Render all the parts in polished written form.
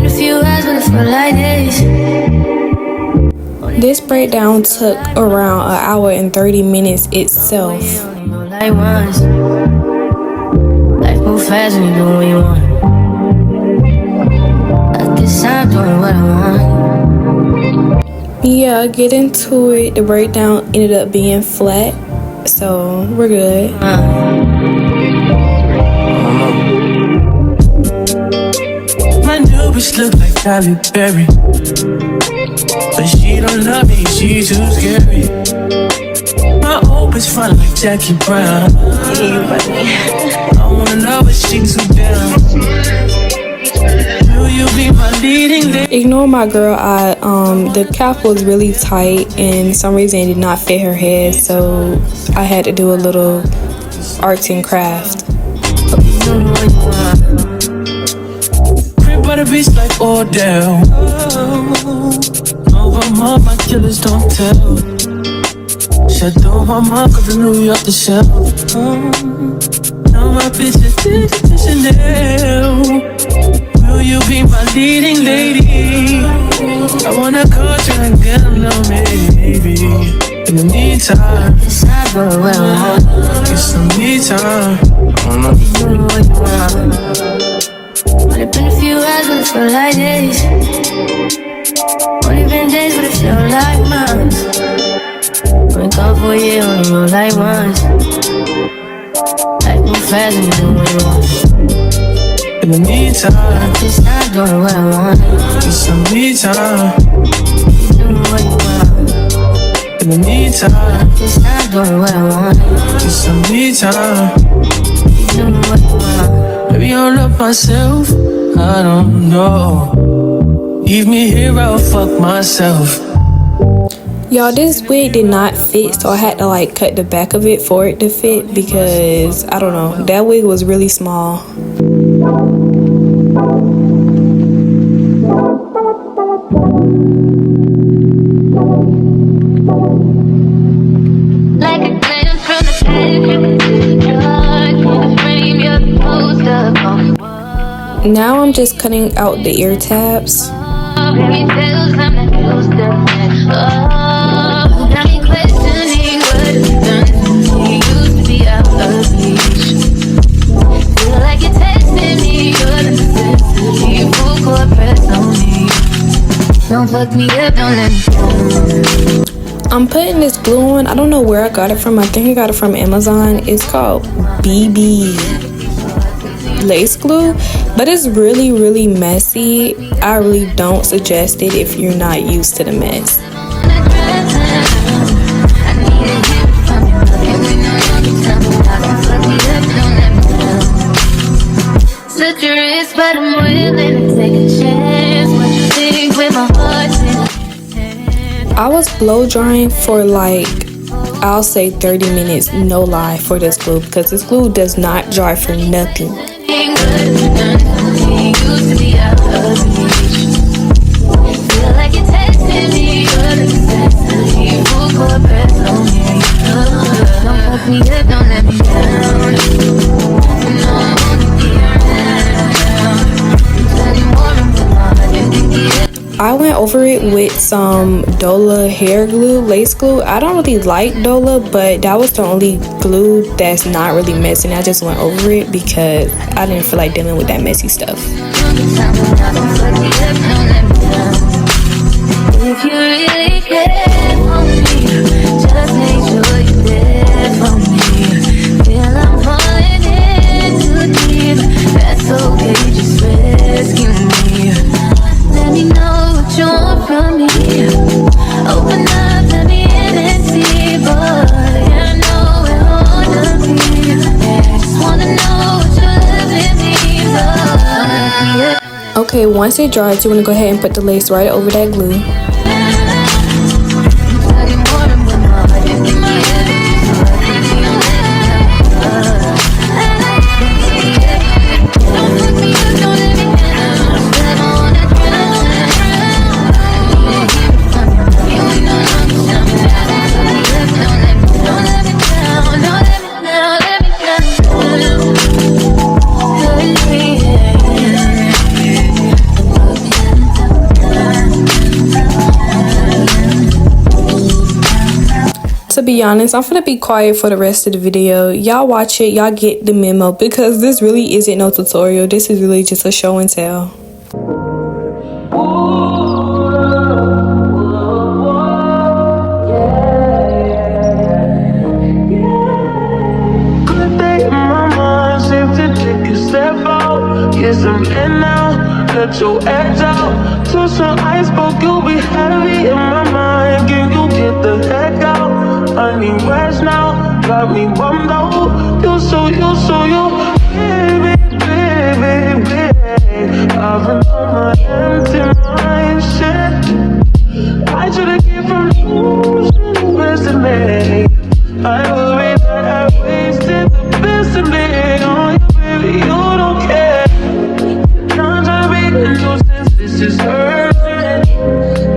a few hours, but it felt like days. This breakdown took around 1 hour and 30 minutes itself. Like once. Life move fast when you do what you want. I guess I'm doing what I want. Yeah, get into it. The breakdown ended up being flat, so we're good. My new bitch look like Halle Berry, but she don't love me, she too scary. My old bitch fine like Jackie Brown. I wanna know if she too down. Will you be my leading lady? Ignore my girl. The cap was really tight and some reason it did not fit her head, so I had to do a little arts and craft. Crib by the beach like Odell. Oh, my killers don't tell. Shut down my mom, cause I knew you off the shelf. Now my bitch is Chanel. Will you be my leading lady? I wanna go try and get a little maybe. In the meantime, It's not going well. get some me time. Only been a few hours, but it felt like days. Only been days, but it felt like months. Been gone for a year, only know like once. Life move fast when you do what you want. In the meantime, Just not doing what I want. get some me time. Doing what you want. In the meantime, Just not doing what I want. get some me time. Doing what you want. Maybe I'll love myself, I don't know. Leave me here, I'll fuck myself. Y'all, this wig did not fit, so I had to like cut the back of it for it to fit because I don't know, that wig was really small. Like a glance from the frame, you're close up. Now I'm just cutting out the ear tabs. Baby, feels I'm not close to got me questioning what it's done to me. Used to be out of reach. Feel like you're testing me, you're the necessity. Full court press on me. Don't fuck me up, don't let me down. I'm putting this glue on. I don't know where I got it from. I think I got it from Amazon. It's called BB lace glue, but it's really messy. I really don't suggest it if you're not used to the mess. Such a risk, but I'm willing to take a chance. What you think with my heart? I was blow drying for like, I'll say 30 minutes, no lie, for this glue because this glue does not dry for nothing. I went over it with some Dola hair glue, lace glue. I don't really like Dola, but that was the only glue that's not really messy. I just went over it because I didn't feel like dealing with that messy stuff. If you really care for me, just make sure you're there for me. Feel I'm falling in too deep. That's okay, just rescue me. Let me know what you want from me. Open up, let me in and see. But I know where I wanna be. Just wanna know what you live in me. Okay, once it dries, you want to go ahead and put the lace right over that glue. be honest, I'm finna be quiet for the rest of the video. Y'all watch it, y'all get the memo, because this really isn't no tutorial. This is really just a show and tell. Yes, I'm in now, let your edge out. To some iceberg, you'll be heavy in my mind. Can you get the heck out? I need rest now, got me bummed out. You baby. I've been on my empty mind, shit. I should've came from losing best in me. I worry that I wasted the best in me. Oh, you, baby, you don't care. This is urgent.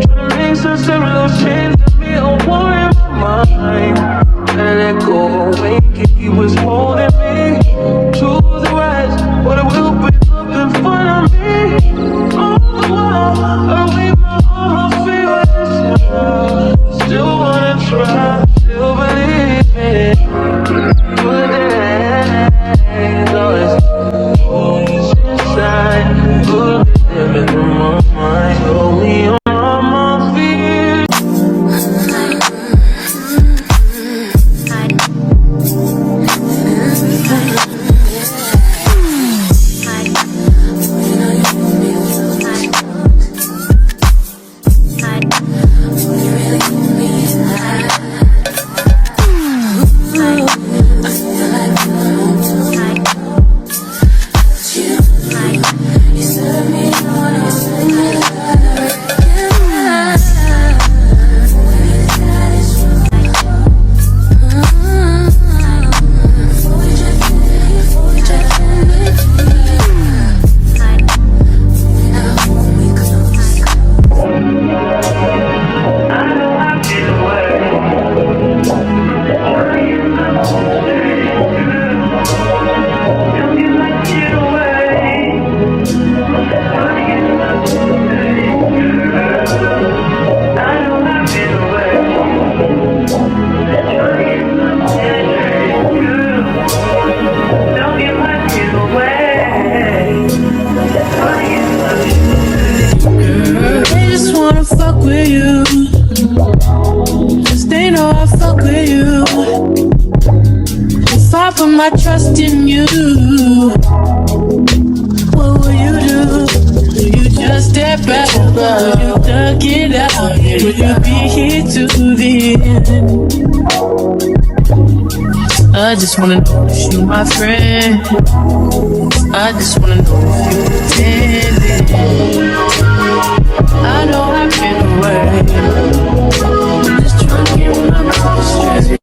Trying to make sense of those chains that me a war in my mind. Let it go away, he was holding me to the right, but it will be up in front of me. All the while, I wave my arms, feelings. Still wanna try, still believe it. Good days, always inside. Good. Living in my mind, only on my feet. My trust in you. What will you do? Will you just step back? Will you duck it out? Will you be here to the end? I just wanna know if you my friend. I just wanna know if you pretending. I know I've been away. I'm just trying to get my mind straight.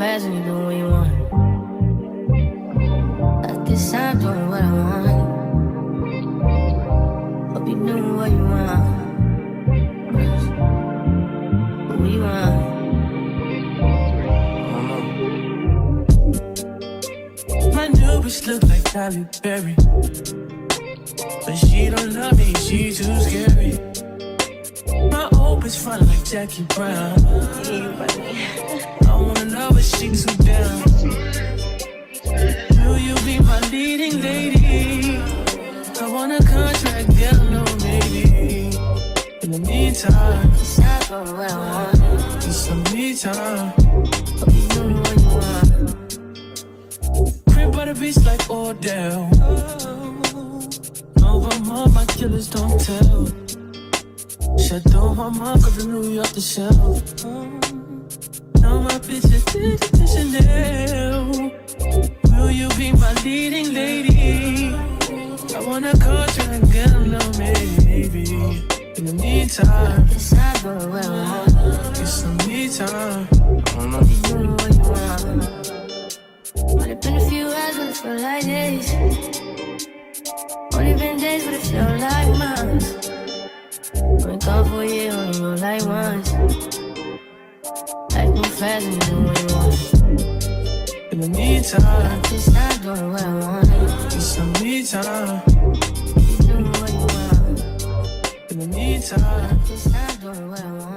fast and you do what you want. At this time, doing what I want. Hope you do what you want. What you want. My new bitch look like Halle Berry, but she don't love me, she too scary. My old bitch front like Jackie Brown. I wanna know if she too down. Will you be my leading lady? I want a contract, girl, no maybe. In the meantime, It's not for what I want. it's some me time. Hope you do what you want. Crib by the beach like Odell. Over my killers don't tell. Shadow my mom got the New York the shelf. Now my bitches did it to Chanel. Will you be my leading lady? I want a contract, girl, no maybe. In the meantime, It's not for what I want. it's some me time. Hope you do what you want. Only been a few hours, but it feel like days. Only been days, but it feel like months. Only gone for a year, only roll like once. Life move fast and you do what you want. In the meantime, It's not doing what I want. it's some me time. You do what you want. In the meantime, It's not doing what I want.